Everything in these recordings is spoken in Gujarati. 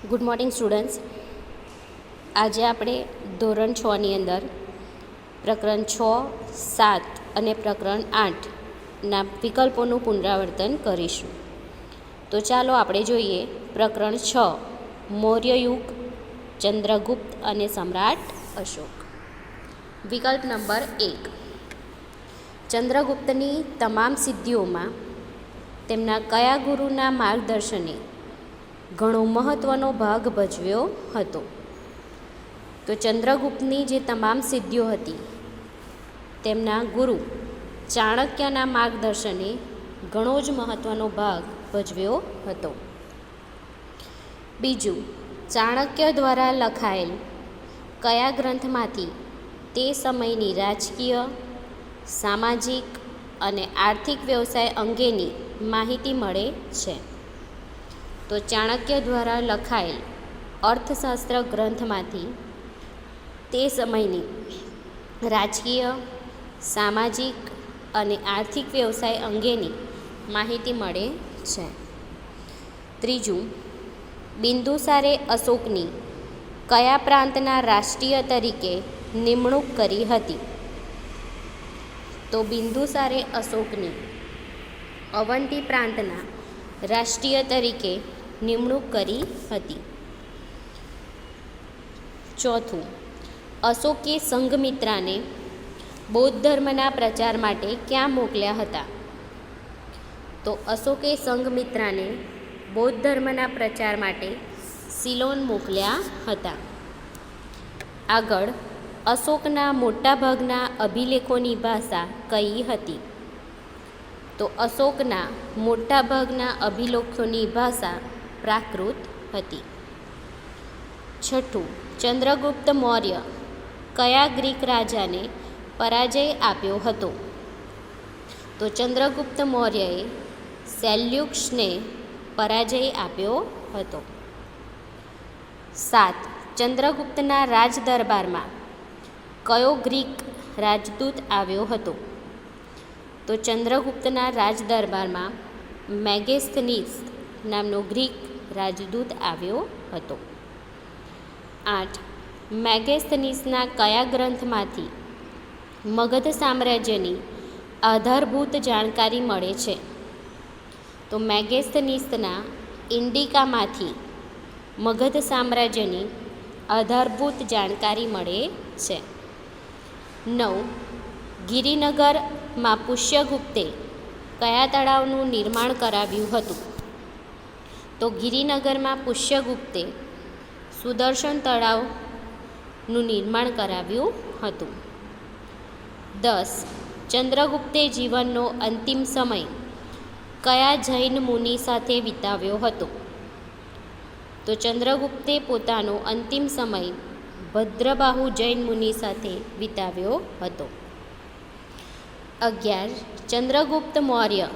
Good morning students. આજે આપણે ધોરણ 6ની અંદર પ્રકરણ 6, 7 અને પ્રકરણ 8ના વિકલ્પોનું પુનરાવર્તન કરીશું. તો ચાલો આપણે જોઈએ પ્રકરણ 6, મૌર્ય યુગ, ચંદ્રગુપ્ત અને સમ્રાટ અશોક. વિકલ્પ નંબર 1, ચંદ્રગુપ્તની તમામ સિદ્ધિઓમાં તેમના કયા ગુરુના માર્ગદર્શને ઘણો મહત્ત્વનો ભાગ ભજવ્યો હતો? તો ચંદ્રગુપ્તની જે તમામ સિદ્ધિઓ હતી તેમના ગુરુ ચાણક્યના માર્ગદર્શને ઘણો જ મહત્ત્વનો ભાગ ભજવ્યો હતો. બીજું, ચાણક્ય દ્વારા લખાયેલ કયા ગ્રંથમાંથી તે સમયની રાજકીય, સામાજિક અને આર્થિક વ્યવસાય અંગેની માહિતી મળે છે? તો ચાણક્ય દ્વારા લખાયેલ અર્થશાસ્ત્ર ગ્રંથમાંથી તે સમયની રાજકીય, સામાજિક અને આર્થિક વ્યવસાય અંગેની માહિતી મળે છે. ત્રીજું, બિંદુસારે અશોકની કયા પ્રાંતના રાષ્ટ્રીય તરીકે નિમણૂક કરી હતી? તો બિંદુસારે અશોકની અવંતી પ્રાંતના રાષ્ટ્રીય તરીકે નિમણૂક કરી હતી. ચોથું, અશોકે સંઘમિત્રાને બૌદ્ધ ધર્મના પ્રચાર માટે ક્યાં મોકલ્યા હતા? તો અશોકે સંઘમિત્રાને બૌદ્ધ ધર્મના પ્રચાર માટે સિલોન મોકલ્યા હતા. આગળ, અશોકના મોટાભાગના અભિલેખોની ભાષા કઈ હતી? તો અશોકના મોટાભાગના અભિલેખોની ભાષા પ્રાકૃત હતી. છઠ્ઠું, ચંદ્રગુપ્ત મૌર્ય કયા ગ્રીક રાજાને પરાજય આપ્યો હતો? તો ચંદ્રગુપ્ત મૌર્યએ સેલ્યુકસને પરાજય આપ્યો હતો. 7, ચંદ્રગુપ્તના રાજદરબારમાં કયો ગ્રીક રાજદૂત આવ્યો હતો? તો ચંદ્રગુપ્તના રાજદરબારમાં મેગેસ્થનીસ નામનો ગ્રીક રાજદૂત આવ્યો હતો. 8, મેગેસ્થનીસના કયા ગ્રંથમાંથી મગધ સામ્રાજ્યની આધારભૂત જાણકારી મળે છે? તો મેગેસ્થનીસના ઇન્ડિકામાંથી મગધ સામ્રાજ્યની આધારભૂત જાણકારી મળે છે. 9, ગિરિનગરમાં પુષ્યગુપ્તે કયા તળાવનું નિર્માણ કરાવ્યું હતું? તો ગિરિનગરમાં પુષ્યગુપ્તે સુદર્શન તળાવનું નિર્માણ કરાવ્યું હતું. 10, ચંદ્રગુપ્તે જીવનનો અંતિમ સમય કયા જૈન મુનિ સાથે વિતાવ્યો હતો? તો ચંદ્રગુપ્તે પોતાનો અંતિમ સમય ભદ્રબાહુ જૈન મુનિ સાથે વિતાવ્યો હતો. 11, ચંદ્રગુપ્ત મૌર્ય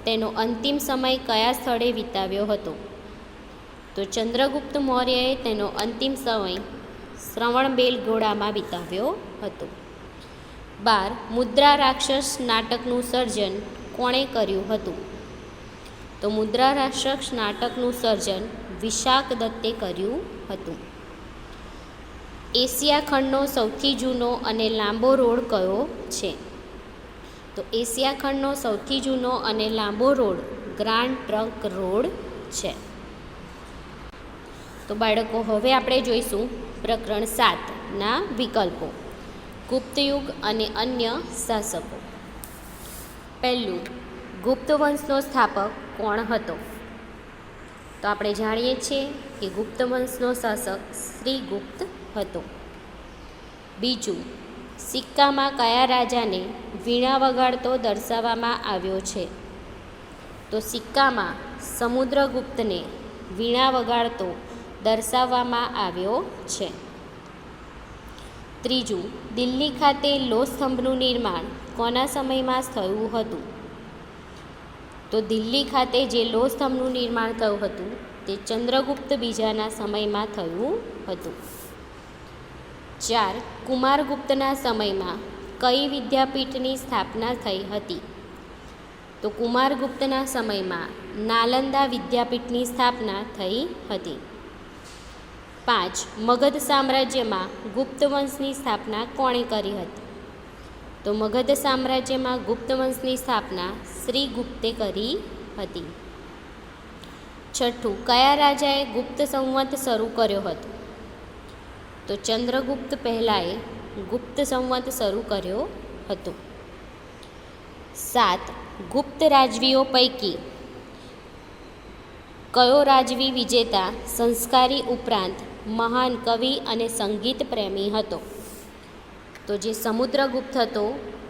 તેનો અંતિમ સમય કયા સ્થળે વિતાવ્યો હતો? તો ચંદ્રગુપ્ત મૌર્યએ તેનો અંતિમ સમય શ્રવણબેલગોળામાં વિતાવ્યો હતો. 12, મુદ્રા રાક્ષસ નાટકનું સર્જન કોણે કર્યું હતું? તો મુદ્રા રાક્ષસ નાટકનું સર્જન વિશાખ દત્તે કર્યું હતું. એશિયા ખંડનો સૌથી જૂનો અને લાંબો રોડ કયો છે? તો એશિયા ખંડનો સૌથી જૂનો અને લાંબો રોડ ગ્રાન્ડ ટ્રંક રોડ છે. તો બાળકો, હવે આપણે જોઈશું પ્રકરણ 7ના વિકલ્પો, ગુપ્તયુગ અને અન્ય શાસકો. પહેલું, ગુપ્ત વંશનો સ્થાપક કોણ હતો? તો આપણે જાણીએ છીએ કે ગુપ્ત વંશનો શાસક શ્રીગુપ્ત હતો. બીજું, સિક્કામાં કયા રાજાને વીણા વગાડતો દર્શાવવામાં આવ્યો છે? તો સિક્કામાં સમુદ્રગુપ્તને વીણા વગાડતો દર્શાવવામાં આવ્યો છે. ત્રીજું, દિલ્હી ખાતે લોહ સ્તંભનું નિર્માણ કોના સમયમાં થયું હતું? તો દિલ્હી ખાતે જે લોહ સ્તંભનું નિર્માણ થયું હતું તે ચંદ્રગુપ્ત બીજાના સમયમાં થયું હતું. 4, કુમારગુપ્તના સમયમાં કઈ વિદ્યાપીઠની સ્થાપના થઈ હતી? તો કુમારગુપ્તના સમયમાં નાલંદા વિદ્યાપીઠની સ્થાપના થઈ હતી. 5. મગધ સામ્રાજ્યમાં ગુપ્ત વંશની સ્થાપના કોણે કરી હતી? તો મગધ સામ્રાજ્યમાં ગુપ્ત વંશની સ્થાપના શ્રીગુપ્તે કરી હતી. 6. કયા રાજાએ ગુપ્ત સંવત શરૂ કર્યો હતો? તો ચંદ્રગુપ્ત પહેલાએ ગુપ્ત સંવત શરૂ કર્યો હતો. 7. ગુપ્ત રાજવીઓ પૈકી કયો રાજવી વિજેતા, સંસ્કારી ઉપરાંત મહાન કવિ અને સંગીત પ્રેમી હતો? તો જે સમુદ્રગુપ્ત હતો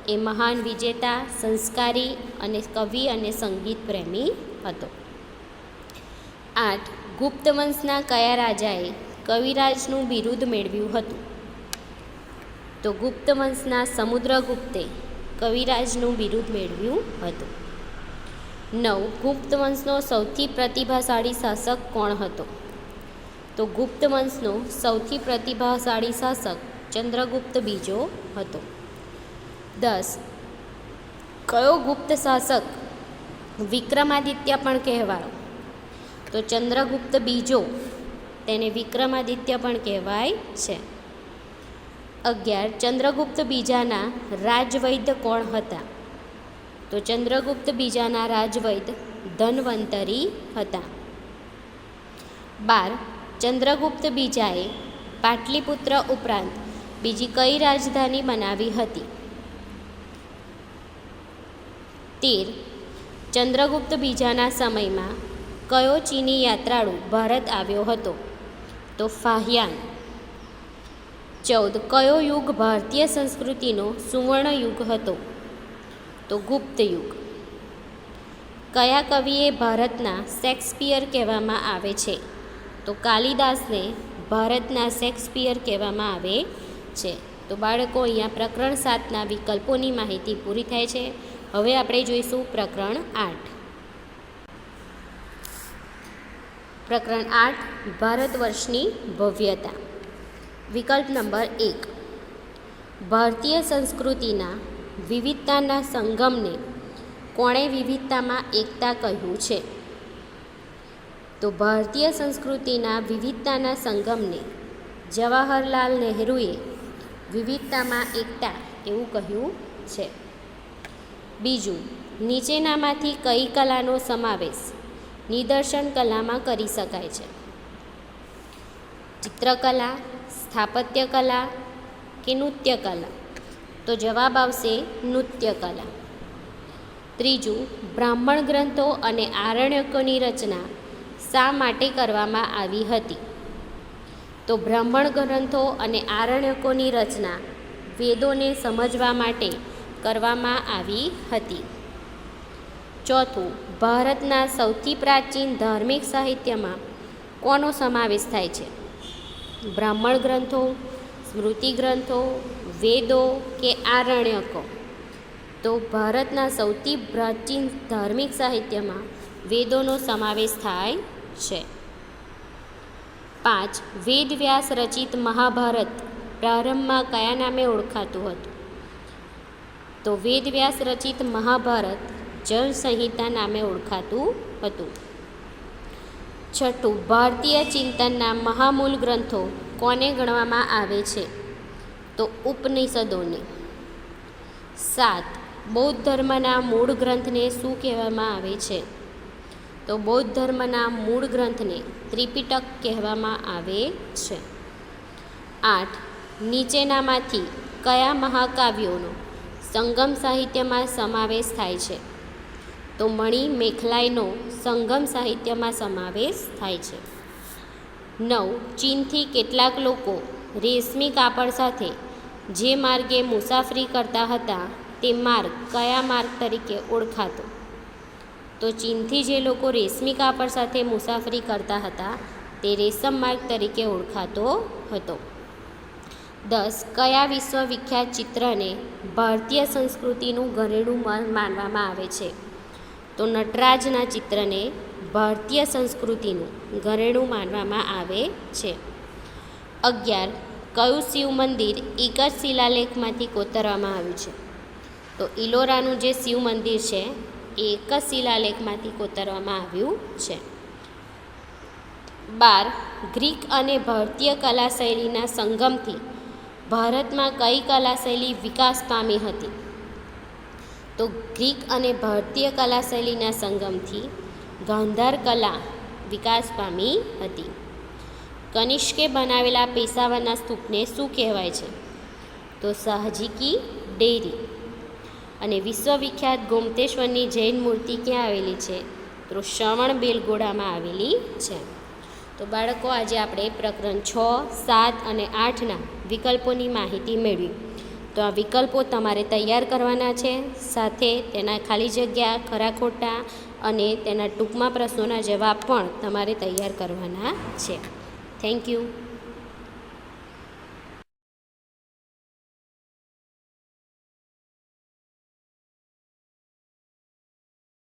એ મહાન વિજેતા, સંસ્કારી અને કવિ અને સંગીત પ્રેમી હતો. 8. ગુપ્ત વંશના કયા રાજાએ કવિરાજનું બિરુદ મેળવ્યું હતું? તો ગુપ્ત વંશના સમુદ્રગુપ્તે કવિરાજનું બિરુદ મેળવ્યું હતું. 9. ગુપ્ત વંશનો સૌથી પ્રતિભાશાળી શાસક કોણ હતો? તો ગુપ્ત વંશનો સૌથી પ્રતિભાશાળી શાસક ચંદ્રગુપ્ત બીજો હતો. 10. કયો ગુપ્ત શાસક વિક્રમાદિત્ય પણ કહેવાયો? તો ચંદ્રગુપ્ત બીજો, તેને વિક્રમાદિત્ય પણ કહેવાય છે. 11. ચંદ્રગુપ્ત બીજાના રાજવૈદ્ય કોણ હતા? તો ચંદ્રગુપ્ત બીજાના રાજવૈદ્ય ધન્વંતરી હતા. 12. ચંદ્રગુપ્ત બીજાએ પાટલીપુત્ર ઉપરાંત બીજી કઈ રાજધાની બનાવી હતી? 13. ચંદ્રગુપ્ત બીજાના સમયમાં કયો ચીની યાત્રાળુ ભારત આવ્યો હતો? તો ફાહિયાન. 14. કયો યુગ ભારતીય સંસ્કૃતિનો સુવર્ણ યુગ હતો? તો ગુપ્ત યુગ. કયા કવિએ ભારતના શેક્સપિયર કહેવામાં આવે છે? તો કાલિદાસને ભારતના શેક્સપિયર કહેવામાં આવે છે. તો બાળકો, અહીંયા પ્રકરણ 7ના વિકલ્પોની માહિતી પૂરી થાય છે. હવે આપણે જોઈશું પ્રકરણ 8. પ્રકરણ 8 ભારત વર્ષની ભવ્યતા. વિકલ્પ નંબર 1. ભારતીય સંસ્કૃતિના વિવિધતાના સંગમને કોણે વિવિધતામાં એકતા કહ્યું છે? તો ભારતીય સંસ્કૃતિના વિવિધતાના સંગમને જવાહરલાલ નહેરુએ વિવિધતામાં એકતા એવું કહ્યું છે. બીજું, નીચેનામાંથી કઈ કલાનો સમાવેશ નિદર્શન કલામાં કરી શકાય છે? ચિત્રકલા, સ્થાપત્ય કલા કે નૃત્ય કલા? તો જવાબ આવશે નૃત્ય કલા. ત્રીજું, બ્રાહ્મણ ગ્રંથો અને આરણ્યકોની રચના શા માટે કરવામાં આવી હતી? તો બ્રાહ્મણ ગ્રંથો અને આરણ્યકોની રચના વેદોને સમજવા માટે કરવામાં આવી હતી. ચોથું, ભારતના સૌથી પ્રાચીન ધાર્મિક સાહિત્યમાં કોનો સમાવેશ થાય છે? બ્રાહ્મણ ગ્રંથો, સ્મૃતિ ગ્રંથો, વેદો કે આરણ્યકો? તો ભારતના સૌથી પ્રાચીન ધાર્મિક સાહિત્યમાં વેદોનો સમાવેશ થાય છે. 5. વેદવ્યાસ રચિત મહાભારત પ્રારંભમાં કયા નામે ઓળખાતું હતું? તો વેદવ્યાસ રચિત મહાભારત જનસંહિતા નામે ઓળખાતું હતું. 6. ભારતીય ચિંતનના મહામૂલ ગ્રંથો કોને ગણવામાં આવે છે? તો ઉપનિષદોને. 7. બૌદ્ધ ધર્મના મૂળ ગ્રંથને શું કહેવામાં આવે છે? તો બૌદ્ધ ધર્મના મૂળ ગ્રંથને ત્રિપિટક કહેવામાં આવે છે. 8. નીચેનામાંથી કયા મહાકાવ્યોનો સંગમ સાહિત્યમાં સમાવેશ થાય છે? તો મણિ મેખલાઈનો સંગમ સાહિત્યમાં સમાવેશ થાય છે. 9. ચીનથી કેટલાક લોકો રેશમી કાપડ સાથે જે માર્ગે મુસાફરી કરતા હતા તે માર્ગ કયા માર્ગ તરીકે ઓળખાતો? તો ચીનથી જે લોકો રેશમી કાપડ સાથે મુસાફરી કરતા હતા તે રેશમ માર્ગ તરીકે ઓળખાતો હતો. 10. કયા વિશ્વવિખ્યાત ચિત્રને ભારતીય સંસ્કૃતિનું ઘરેણું માનવામાં આવે છે? તો નટરાજના ચિત્રને ભારતીય સંસ્કૃતિનું ઘરેણું માનવામાં આવે છે. 11. કયું શિવ મંદિર એક જ શિલાલેખમાંથી કોતરવામાં આવ્યું છે? તો ઇલોરાનું જે શિવ મંદિર છે એ એક જ શિલાલેખમાંથી કોતરવામાં આવ્યું છે. 12 ગ્રીક અને ભારતીય કલા શૈલીના સંગમથી ભારતમાં કઈ કલા શૈલી વિકાસ પામી હતી? તો ગ્રીક અને ભારતીય કલા શૈલીના સંગમથી ગાંધાર કલા વિકાસ પામી હતી. કનિષ્કે બનાવેલા પેશાવરના સ્તૂપને શું કહેવાય છે? તો શાહજી કી ડેરી. અને વિશ્વવિખ્યાત ગોમતેશ્વરની જૈન મૂર્તિ ક્યાં આવેલી છે? તો શ્રવણબેલગોળામાં આવેલી છે. તો બાળકો, આજે આપણે પ્રકરણ 6, 7 અને 8ના વિકલ્પોની માહિતી મેળવી. તો આ વિકલ્પો તમારે તૈયાર કરવાના છે, સાથે તેના ખાલી જગ્યા, ખરા ખોટા અને તેના ટૂંકમાં પ્રશ્નોના જવાબ પણ તમારે તૈયાર કરવાના છે. Thank you.